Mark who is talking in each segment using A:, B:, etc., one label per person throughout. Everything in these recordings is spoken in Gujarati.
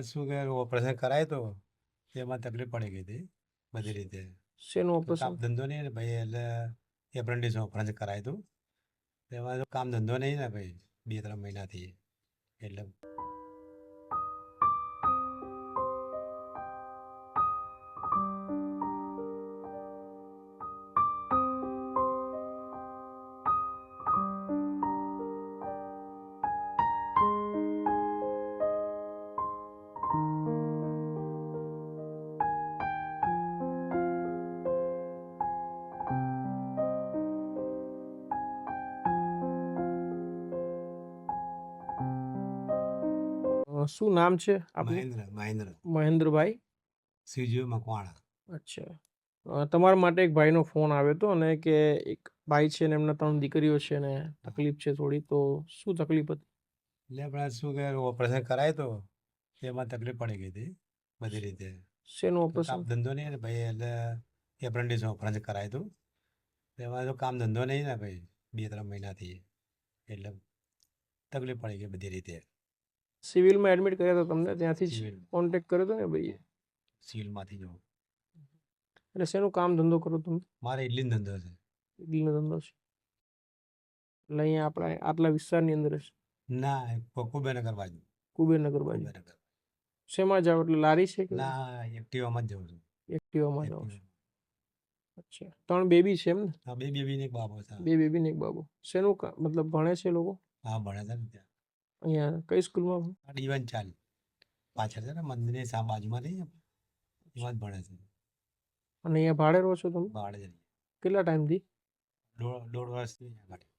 A: શું કે ઓપરેશન કરાય તો એમાં તકલીફ પડી ગઈ હતી બધી રીતે.
B: શેનું
A: તો કામ
B: ઓપરેશન?
A: ધંધો નહીં ને ભાઈ, એટલે એપ્રેન્ટિસ ઓપરેશન કરાય હતું. એમાં તો કામ ધંધો નહીં ને ભાઈ, 2-3 મહિનાથી. એટલે
B: શું નામ છે આપનું?
A: મહેન્દ્ર
B: મહેન્દ્રભાઈ.
A: સીજીઓ મકવાણા.
B: અચ્છા. તમારા માટે એક ભાઈનો ફોન આવ્યો હતો અને કે એક ભાઈ છે ને એમના 3 દીકરીઓ છે ને તકલીફ છે થોડી, તો શું તકલીફ હતી?
A: એટલે આપણે શું કે ઓપરેશન કરાય તો એમાં તકલીફ પડી ગઈ હતી બધી રીતે.
B: શેનું
A: તો
B: ઓપરેશન?
A: કામ ધંધો નહીં ને ભાઈ, એટલે એપ્રેન્ટિસ ઓપરેશન કરાય હતું. એમાં તો કામ ધંધો નહીં ને ભાઈ, 2-3 મહિનાથી. એટલે તકલીફ પડી ગઈ બધી રીતે.
B: સિવિલમાં એડમિટ કર્યા હતા તમને, ત્યાંથી જ
A: સિવિલ
B: કોન્ટેક્ટ કર્યો હતો ને ભાઈએ?
A: સિવિલમાંથી જવું.
B: એટલે શેનું કામ ધંધો કરો તમે?
A: મારે ઇડલીનો ધંધો છે.
B: ઇડલીનો ધંધો છે. એટલે અહીંયા આપણા આટલા વિસ્તારની અંદર જ?
A: ના, કુબેરનગર બાજુ.
B: કુબેરનગર બાજુ.
A: કુબેરનગર.
B: શેમાં જાવ? એટલે લારી છે કે
A: ના, એક્ટિવામાં જ જઉં છું.
B: એક્ટિવામાં જાવ છો?
A: એક્ટિવા.
B: અચ્છા. 3 બેબી છે એમ ને?
A: હા, બે બેબી ને એક બાબો છે.
B: 2 બેબી ને 1 બાબો. શેનું મતલબ ભણે છે લોકો
A: હા, ભણે છે ને ત્યાં.
B: અહીંયા? કઈ સ્કૂલમાં?
A: આ ડીવન ચાલ પાછળ છે ને મંદિરની બાજુમાં નહીં, એમાં જ ભણે છે.
B: અને અહીંયા ભાડે રહો છો તમે?
A: ભાડે જ રહીએ.
B: કેટલા ટાઈમથી?
A: દોઢ વર્ષથી અહીંયા આગળ.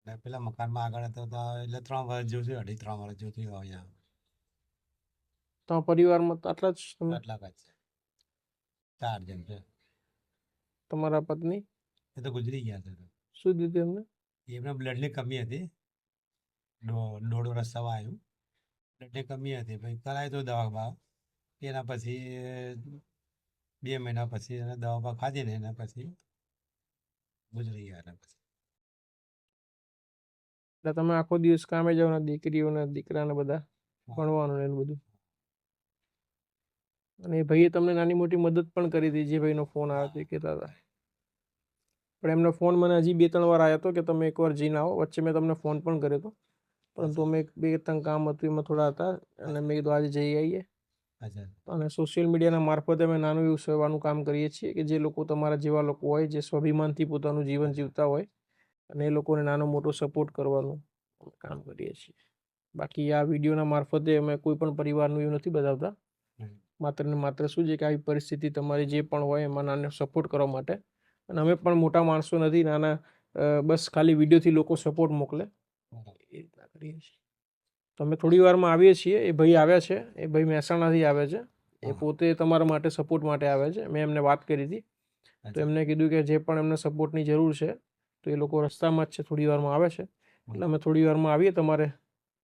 A: ને પેલા મકાનમાં આગળ હતો તો એટલે 3 વર્ષ જેવું થયું, 2.5-3 વર્ષ જેવું થયું અહીંયા.
B: તમારા પરિવારમાં તો આટલા જ તમે?
A: આટલા જ છે. 4 જણ છે.
B: તમારા પત્ની?
A: એ તો ગુજરી ગયા છે.
B: શું દીધું એમને?
A: એમને બ્લડની કમી હતી. દોઢ વર્ષ થવા આવ્યું. બ્લડની કમી હતી, ભાઈ કરાય તો દવા. એના પછી 2 મહિના પછી એને દવા ખાધી ને એના પછી ગુજરી ગયા. એના પછી
B: એટલે તમે આખો દિવસ કામે જાઓ ને દીકરીઓને દીકરાને બધા ભણવાનું ને એનું બધું? અને એ ભાઈએ તમને નાની મોટી મદદ પણ કરી હતી, જે ભાઈનો ફોન આવ્યો હતો એ કહેતા હતા. પણ એમનો ફોન મને હજી 2-3 વાર આવ્યો હતો કે તમે એકવાર જઈને આવો. વચ્ચે મેં તમને ફોન પણ કર્યો હતો, પરંતુ અમે 2-3 કામ હતું એમાં થોડા હતા અને મેં કીધું આજે જઈ આવીએ. અને સોશિયલ મીડિયાના મારફતે અમે નાનું એવું સેવાનું કામ કરીએ છીએ કે જે લોકો તમારા જેવા લોકો હોય, જે સ્વાભિમાનથી પોતાનું જીવન જીવતા હોય, અને એ લોકોને નાનો મોટો સપોર્ટ કરવાનું કામ કરીએ છીએ. બાકી આ વિડીયોના મારફતે અમે કોઈ પણ પરિવારનું એવું નથી બતાવતા. માત્ર ને માત્ર શું છે કે આવી પરિસ્થિતિ તમારી જે પણ હોય એમાં નાનો સપોર્ટ કરવા માટે. અને અમે પણ મોટા માણસો નથી, નાના, બસ ખાલી વિડીયોથી લોકો સપોર્ટ મોકલે એ રીતના કરીએ છીએ. તો અમે થોડી વારમાં આવીએ છીએ. એ ભાઈ આવ્યા છે, એ ભાઈ મહેસાણાથી આવે છે. એ પોતે તમારા માટે સપોર્ટ માટે આવે છે. મેં એમને વાત કરી હતી તો એમને કીધું કે જે પણ એમને સપોર્ટની જરૂર છે તો એ લોકો રસ્તામાં જ છે, થોડી વારમાં આવે છે. એટલે અમે થોડી વારમાં આવીએ, તમારે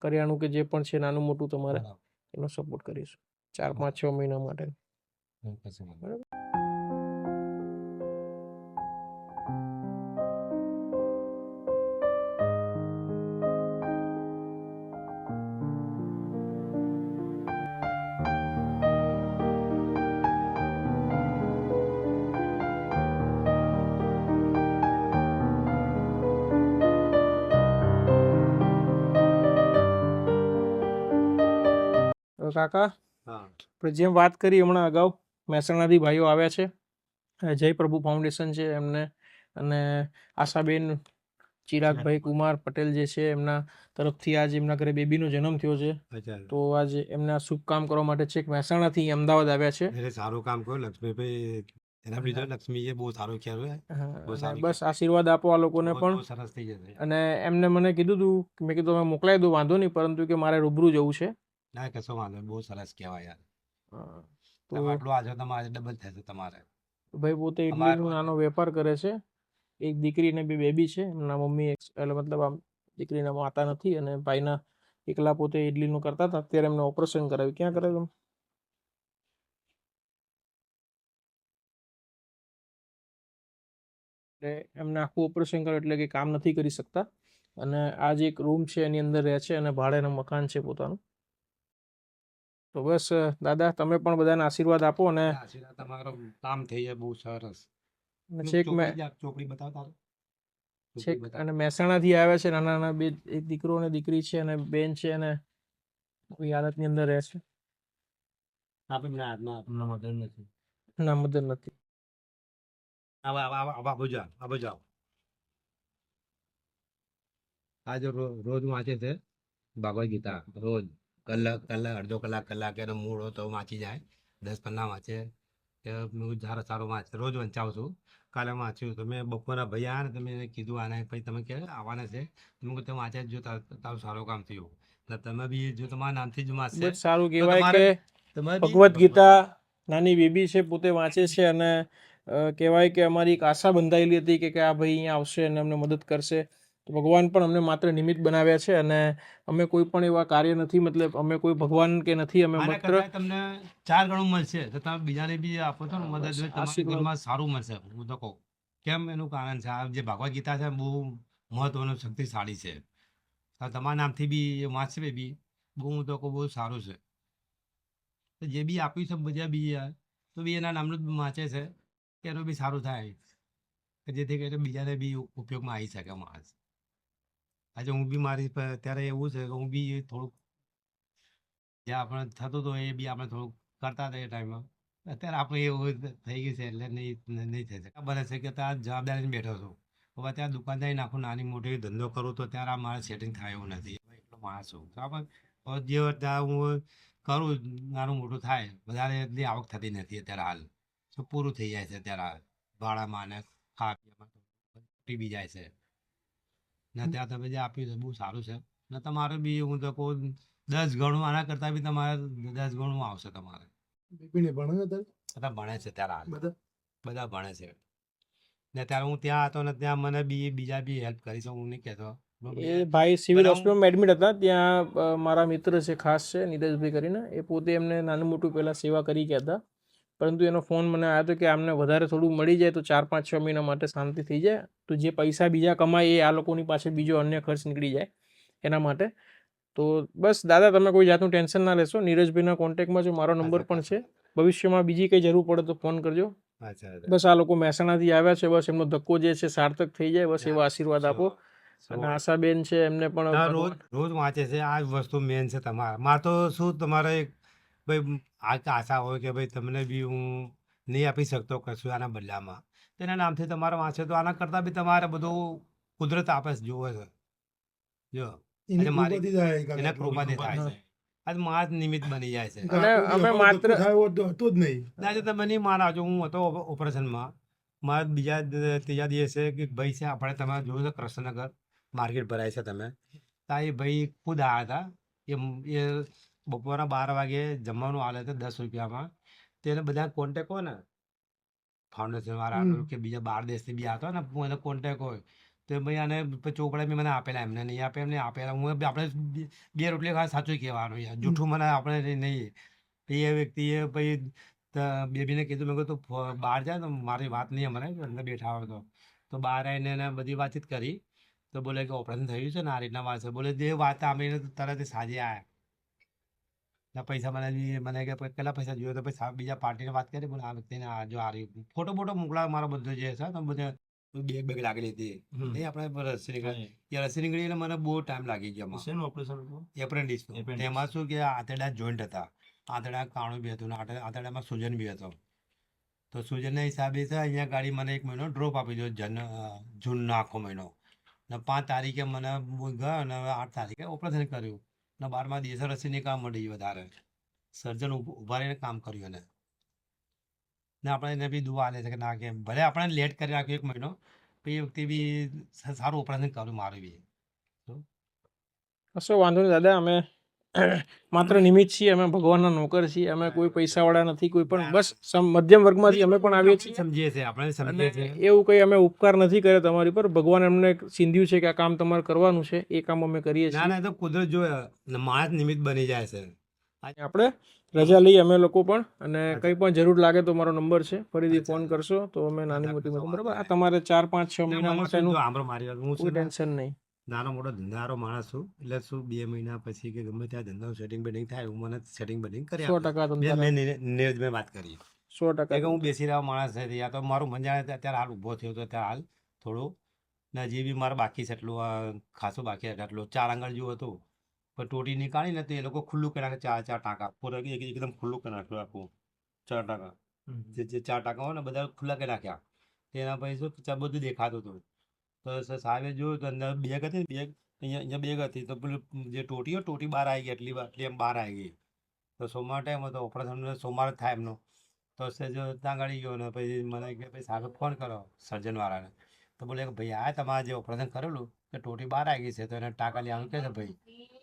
B: કરિયાણું કે જે પણ છે નાનું મોટું તમારે એનો સપોર્ટ કરીશું 4-5-6 મહિના માટે. બરાબર. કાકા, આપણે જેમ વાત કરી હમણાં અગાઉ, મહેસાણાથી ભાઈઓ આવ્યા છે. જય પ્રભુ ફાઉન્ડેશન છે એમને, અને આશાબેન ચિરાગભાઈ કુમાર પટેલ જે છે એમના તરફથી આજે એમના ઘરે બેબીનો જન્મ થયો છે. તો આજે એમના શુભ કામ કરવા માટે છેક મહેસાણાથી અમદાવાદ આવ્યા છે.
A: સારું કામ કર્યું લક્ષ્મીભાઈ. એના લીધે લક્ષ્મીએ બહુ સારું ખ્યાલ.
B: બસ આશીર્વાદ આપો આ લોકોને પણ.
A: સરસ થઈ જશે.
B: અને એમને મને કીધું હતું, મેં કીધું તમે મોકલાવી દો, વાંધો નહીં, પરંતુ કે મારે રૂબરૂ જવું છે.
A: ના, કશો વાંધો નહીં, બહુ સરસ કહેવાય યાર.
B: તો
A: આટલું આજે તમારે ડબલ થશે તમારે.
B: ભાઈ પોતે ઇડલીનો નાનો વેપાર કરે છે. એક દીકરી અને 2 બેબી છે. એમના મમ્મી એટલે મતલબ આમ દીકરીના માતા નથી, અને ભાઈના એકલા પોતે ઇડલીનું કરતા હતા. અત્યારે એમને ઓપરેશન કરાવ્યું. ક્યાં કરાવ્યું? એટલે એમને આખું ઓપરેશન કર્યું એટલે કે કામ નથી કરી શકતા. અને આ જે એક રૂમ છે એની અંદર રહે છે અને ભાડેનું મકાન છે પોતાનું. તો બસ દાદા તમે પણ બધાને આશીર્વાદ આપો અને
A: આશીર્વાદ તમારો કામ થઈ જાય બહુ સરસ.
B: છેક
A: ચોપડી બતાવ તારે.
B: છેક અને મહેસાણાથી આવ્યા છે નાના નાના બે એક દીકરો અને દીકરી છે અને બેન છે અને કોઈ હાલતની અંદર રહે છે.
A: આપણે હાથમાં મદદ નથી.
B: ના મદદ નથી.
A: આ બજાવ આ જો રોજ વાંચે છે ભગવદ ગીતા રોજ કલાક અડધો કલાક એનો મૂળ હોય તો વાંચી જાય 10 પન્ના વાંચે કે હું સારું વાંચે રોજ વંચાવું છું. કાલે વાંચ્યું તો મેં બપોરના ભાઈ આવ્યા ને તમે એને કીધું આને પછી તમે કે આવવાના છે તમે કહ્યું તમે વાંચે જો તારું સારું કામ થયું એટલે તમે બી જો તમારા નામથી જ વાંચશે
B: બસ સારું
A: તો
B: કહેવાય કે
A: તમારે બી
B: ભગવદ્ ગીતા નાની બેબી છે પોતે વાંચે છે અને કહેવાય કે અમારી એક આશા બંધાયેલી હતી કે આ ભાઈ અહીંયા આવશે અને અમને મદદ કરશે. તો ભગવાન પણ અમને માત્ર નિમિત્ત બનાવ્યા છે અને અમે કોઈ પણ એવા કાર્ય નથી મતલબ અમે કોઈ ભગવાન કે નથી અમે
A: આના
B: માત્ર
A: કરતાં તમને 4 ગણું મળશે તો તમે બીજાને બી આપો છો ને મદદ તમારા
B: આશીર્વાદ.
A: ઘરમાં સારું મળશે હું તો કહું. કેમ એનું કારણ છે આ જે ભગવદ ગીતા છે બહુ મહત્વનું શક્તિશાળી છે. આ તમારા નામથી બી એ વાંચવે બી બહુ હું તો કહું બહુ સારું છે. તો જે બી આપ્યું છે બધા બી તો બી એના નામનું જ વાંચે છે કે એનું બી સારું થાય કે જેથી કરીને બીજાને બી ઉપયોગમાં આવી શકે માણસ. આજે હું બી મારી અત્યારે એવું છે કે હું બી થોડુંક જે આપણે થતું હતું એ બી આપણે થોડુંક કરતા હતા એ ટાઈમમાં. અત્યારે આપણે એવું થઈ ગયું છે એટલે નહીં થઈ શકે બને છે કે ત્યાં જવાબદારીને બેઠો છું. હવે ત્યાં દુકાન જઈને આખું નાની મોટી ધંધો કરું તો ત્યારે આ મારે સેટિંગ થાય એવું નથી એટલો માણસ છું બરાબર. હવે જે ત્યાં હું કરું નાનું મોટું થાય વધારે એટલી આવક થતી નથી અત્યારે હાલ તો પૂરું થઈ જાય છે અત્યારે ભાડામાં ને ખાવા પીવામાં તૂટી બી જાય છે ને ત્યાં તમે જે આપ્યું છે બહુ સારું છે ને તમારે બી હું તો કહું 10 ગણું આના કરતાં બી તમારે 10 ગણું આવશે તમારે. બધા ભણે છે ત્યારે હાલ બધા ભણે છે ને ત્યારે હું ત્યાં હતો ને ત્યાં મને બી બીજા બી હેલ્પ કરી છે હું નહીં કહેતો.
B: એ ભાઈ સિવિલ હોસ્પિટલમાં એડમિટ હતા ત્યાં મારા મિત્ર છે ખાસ છે નીરજભાઈ કરીને એ પોતે એમને નાનું મોટું પહેલાં સેવા કરી ગયા હતા પરંતુ એનો ફોન મને આવ્યો હતો કે આમને વધારે થોડું મળી જાય તો 4-5-6 મહિના માટે શાંતિ થઈ જાય તો જે પૈસા બીજા કમાય એ આ લોકોની પાસે બીજો અન્ય ખર્ચ નીકળી જાય એના માટે. તો બસ દાદા તમે કોઈ જાતનું ટેન્શન ના લેશો નીરજભાઈના કોન્ટેક્ટમાં જો મારો નંબર પણ છે ભવિષ્યમાં બીજી કંઈ જરૂર પડે તો ફોન કરજો. બસ આ લોકો મહેસાણાથી આવ્યા છે બસ એમનો ધક્કો જે છે સાર્થક થઈ જાય બસ એવો આશીર્વાદ આપો. અને આશાબેન છે એમને પણ
A: રોજ વાંચે છે આ વસ્તુ મેન છે તમારા મારે તો શું તમારે ભાઈ આ આશા હોય કે ભાઈ તમને બી હું નહીં આપી શકતો કશું આના બદલામાં તેના નામથી તમારે વાંચે તો આના કરતાં બી તમારે બધું કુદરત આપે છે જોવે છે જો એના કૃપાથી થાય છે આજ મારા નિમિત્ત બની જાય છે.
B: અને અમે માત્ર
A: આજે તમે નહીં માનો છો હું હતો ઓપરેશનમાં મારા બીજા ત્રીજા દિવસે કે ભાઈ છે આપણે તમે જોયું છે કૃષ્ણનગર માર્કેટ ભરાય છે તમે ત્યાં એ ભાઈ ખુદ આવ્યા હતા એ બપોરના 12 વાગે જમવાનું આલે છે 10 રૂપિયામાં તો એને બધા કોન્ટેક હોય ને ફાઉન્ડેશન વાળા કે બીજા બહાર દેશથી બી આવતા હોય ને એને કોન્ટેક હોય તો ભાઈ આને ચોપડા બી મને આપેલા એમને નહીં આપે એમને આપેલા હું આપણે 2 રોટલી ખાવા સાચું કહેવાનું યાર જૂઠું મને આપણે નહીં. એ વ્યક્તિએ ભાઈ બેબીને કીધું મેં કહ્યું તું બહાર જાય તો મારી વાત નહીં અમારે અંદર બેઠા હોય તો બહાર આવીને એને બધી વાતચીત કરી તો બોલે કે ઓપરેશન થયું છે ને આ રીતના વાત છે બોલે જે વાત આવીને તરત સાંજે આવ્યા પૈસા મને કે કેટલા પૈસા જોઈએ તો પછી બીજા પાર્ટીને વાત કરી બોલે આ વ્યક્તિને આ જો આ રહ્યું ફોટો મોકલાવે મારો બધો જે છે તો બધે બેગ લાગેલી હતી એ આપણે રસી નીકળી રસી નીકળીને મને બહુ ટાઈમ લાગી ગયો એપ્રેન્ટિસ એમાં શું કે આંતરડા જોઈન્ટ હતા આંતરડા કાણું બી હતું ને આંતરડામાં સૂજન બી હતો તો સૂજનના હિસાબે છે અહીંયા ગાડી મને 1 મહિનો ડ્રોપ આપી દો જૂનનો આખો મહિનો ને 5 તારીખે મને ગયો ને 8 તારીખે ઓપરેશન કર્યું ને 12મા દિવસે રસીની કામ મળી વધારે સર્જન ઉભા રહીને કામ કર્યું એને ને આપણે એને બી દુઆ આલે છે કે ના કે ભલે આપણે લેટ કરી નાખ્યું 1 મહિનો પણ એ વખતે બી સારું ઓપરેશન કર્યું મારું બી.
B: કશો વાંધો નહીં દાદા અમે માત્ર નિમિત્ત છીએ અમે ભગવાનના નોકર છીએ અમે કોઈ પૈસાવાળા નથી કોઈ પણ બસ મધ્યમ વર્ગમાંથી અમે પણ આવીએ છીએ
A: સમજીએ છીએ આપણે સમજીએ છીએ
B: એવું કંઈ અમે ઉપકાર નથી કર્યો તમારી પર ભગવાન એમને સિંધ્યું છે કે આ કામ તમારે કરવાનું છે એ કામ અમે કરીએ છીએ.
A: ના તો કુદરત જો માણસ નિમિત્ત બની જાય છે.
B: આપણે રજા લઈએ અમે લોકો પણ અને કંઈ પણ જરૂર લાગે તો મારો નંબર છે ફરીથી ફોન કરશો તો અમે નાની મોટી બરાબર આ તમારે 4-5-6 મહિનામાં તેનું કોઈ ટેન્શન નહીં.
A: નાનો મોટો ધંધારો માણસ છું એટલે શું 2 મહિના પછી કે ગમે ત્યાં ધંધાનું સેટિંગ બેટિંગ થાય હું મને સેટિંગ બેટિંગ કરી
B: 100%
A: આપે
B: ધંધા
A: મેં નીરજભાઈ વાત કરી
B: 100%
A: કે હું બેસી રહ્યો માણસ નથી યા તો મારું મન જાણે અત્યારે હાલ ઊભો થયો તો અત્યારે હાલ થોડું ને હજી બી મારે બાકી છે એટલું ખાસું બાકી છે એટલું 4 આંગળ જેવું હતું પણ ટોટી નીકાળી ને તો એ લોકો ખુલ્લું કરી નાખે 4 ટાંકા પૂરા એકદમ ખુલ્લું કરી નાખ્યું આખું 4 ટાંકા જે 4 ટાંકા હોય ને બધા ખુલ્લા કરી નાખ્યા તેના પછી શું બધું દેખાતું હતું તો સાહેબે જોયું તો અંદર બેગ હતી ને બેગ અહીંયા બેગ હતી તો પેલું જે ટોટી હોય ટોટી બહાર આવી ગઈ એટલી એમ બહાર આવી ગઈ તો સોમવાર ટાઈમ હતો ઓપરેશન સોમવાર જ થાય એમનું તો જો ત્યાં ગાડી ગયો ને પછી મને કે ભાઈ સાહેબે ફોન કરો સર્જનવાળાને તો બોલે કે ભાઈ આ તમારે જે ઓપરેશન કરેલું કે ટોટી બહાર આવી ગઈ છે તો એને ટાંકા લેવાનું કહે છે ભાઈ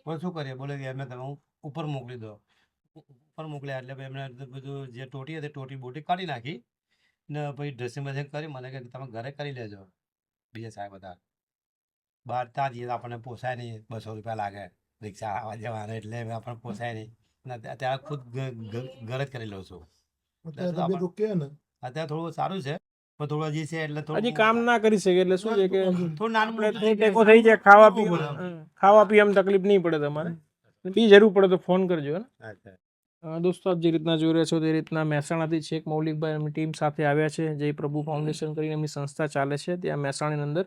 A: બોલે શું કરીએ બોલે કે એમને તમે ઉપર મોકલી દો ઉપર મોકલ્યા એટલે ભાઈ એમને બધું જે ટોટી હતી ટોટી બોટી કાઢી નાખી ને પછી ડ્રેસિંગ બેસિંગ કરી મને કે તમે ઘરે કરી લેજો બીજા સાહેબ હતા બહાર ત્યાં જઈએ તો આપણને પોસાય નહીં 200 રૂપિયા લાગે રિક્ષા આવવા જવાના એટલે આપણને પોસાય નહીં ને અત્યારે ખુદ ઘરે જ કરી લઉં છું અત્યારે થોડું સારું છે પણ થોડું હજી છે એટલે થોડું
B: હજી કામ ના કરી શકે એટલે શું છે કે
A: થોડું નાનું મોટું
B: ટેકો થઈ જાય ખાવા પીવામાં તકલીફ નહીં પડે તમારે બી જરૂર પડે તો ફોન કરજો ને દોસ્તો આપ જે રીતના જોઈ રહ્યા છો તે રીતના મહેસાણાથી છેક મૌલિકભાઈ એમની ટીમ સાથે આવ્યા છે જે પ્રભુ ફાઉન્ડેશન કરીને એમની સંસ્થા ચાલે છે ત્યાં મહેસાણાની અંદર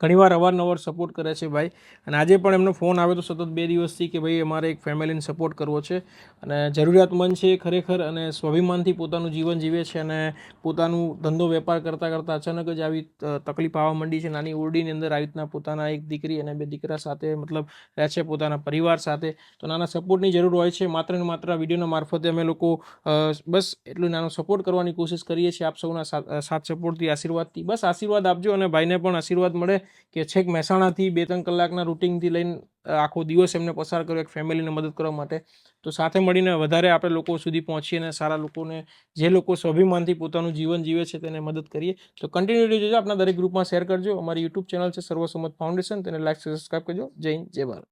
B: ઘણીવાર અવારનવાર સપોર્ટ કરે છે ભાઈ અને આજે પણ એમનો ફોન આવ્યો તો સતત 2 દિવસથી કે ભાઈ અમારે એક ફેમિલીને સપોર્ટ કરવો છે અને જરૂરિયાતમંદ છે ખરેખર અને સ્વાભિમાનથી પોતાનું જીવન જીવે છે અને પોતાનું ધંધો વેપાર કરતાં અચાનક જ આવી તકલીફ આવવા માંડી છે નાની ઓરડીની અંદર આવી રીતના પોતાના એક દીકરી અને 2 દીકરા સાથે મતલબ રહે છે પોતાના પરિવાર સાથે તો નાના સપોર્ટની જરૂર હોય છે માત્ર ને માત્ર વિડીયોના મારફતે અમે લોકો બસ એટલું નાનો સપોર્ટ કરવાની કોશિશ કરીએ છીએ આપ સૌના સાથ સપોર્ટથી આશીર્વાદથી બસ આશીર્વાદ આપજો અને ભાઈને પણ આશીર્વાદ મળે કે છેક મહેસાણાથી 2-3 કલાકના રૂટિનથી લઈને આખો દિવસ એમને પસાર કર્યો એક ફેમિલીને મદદ કરવા માટે તો સાથે મળીને વધારે આપણે લોકો સુધી પહોંચીએ અને સારા લોકોને જે લોકો સ્વાભિમાનથી પોતાનું જીવન જીવે છે તેને મદદ કરીએ તો કન્ટિન્યુટી જોજો આપણા દરેક ગ્રુપમાં શેર કરજો અમારી યુટ્યુબ ચેનલ છે સર્વસંમત ફાઉન્ડેશન તેને લાઈક સબસ્ક્રાઈબ કરજો જય હિન્દ જય ભારત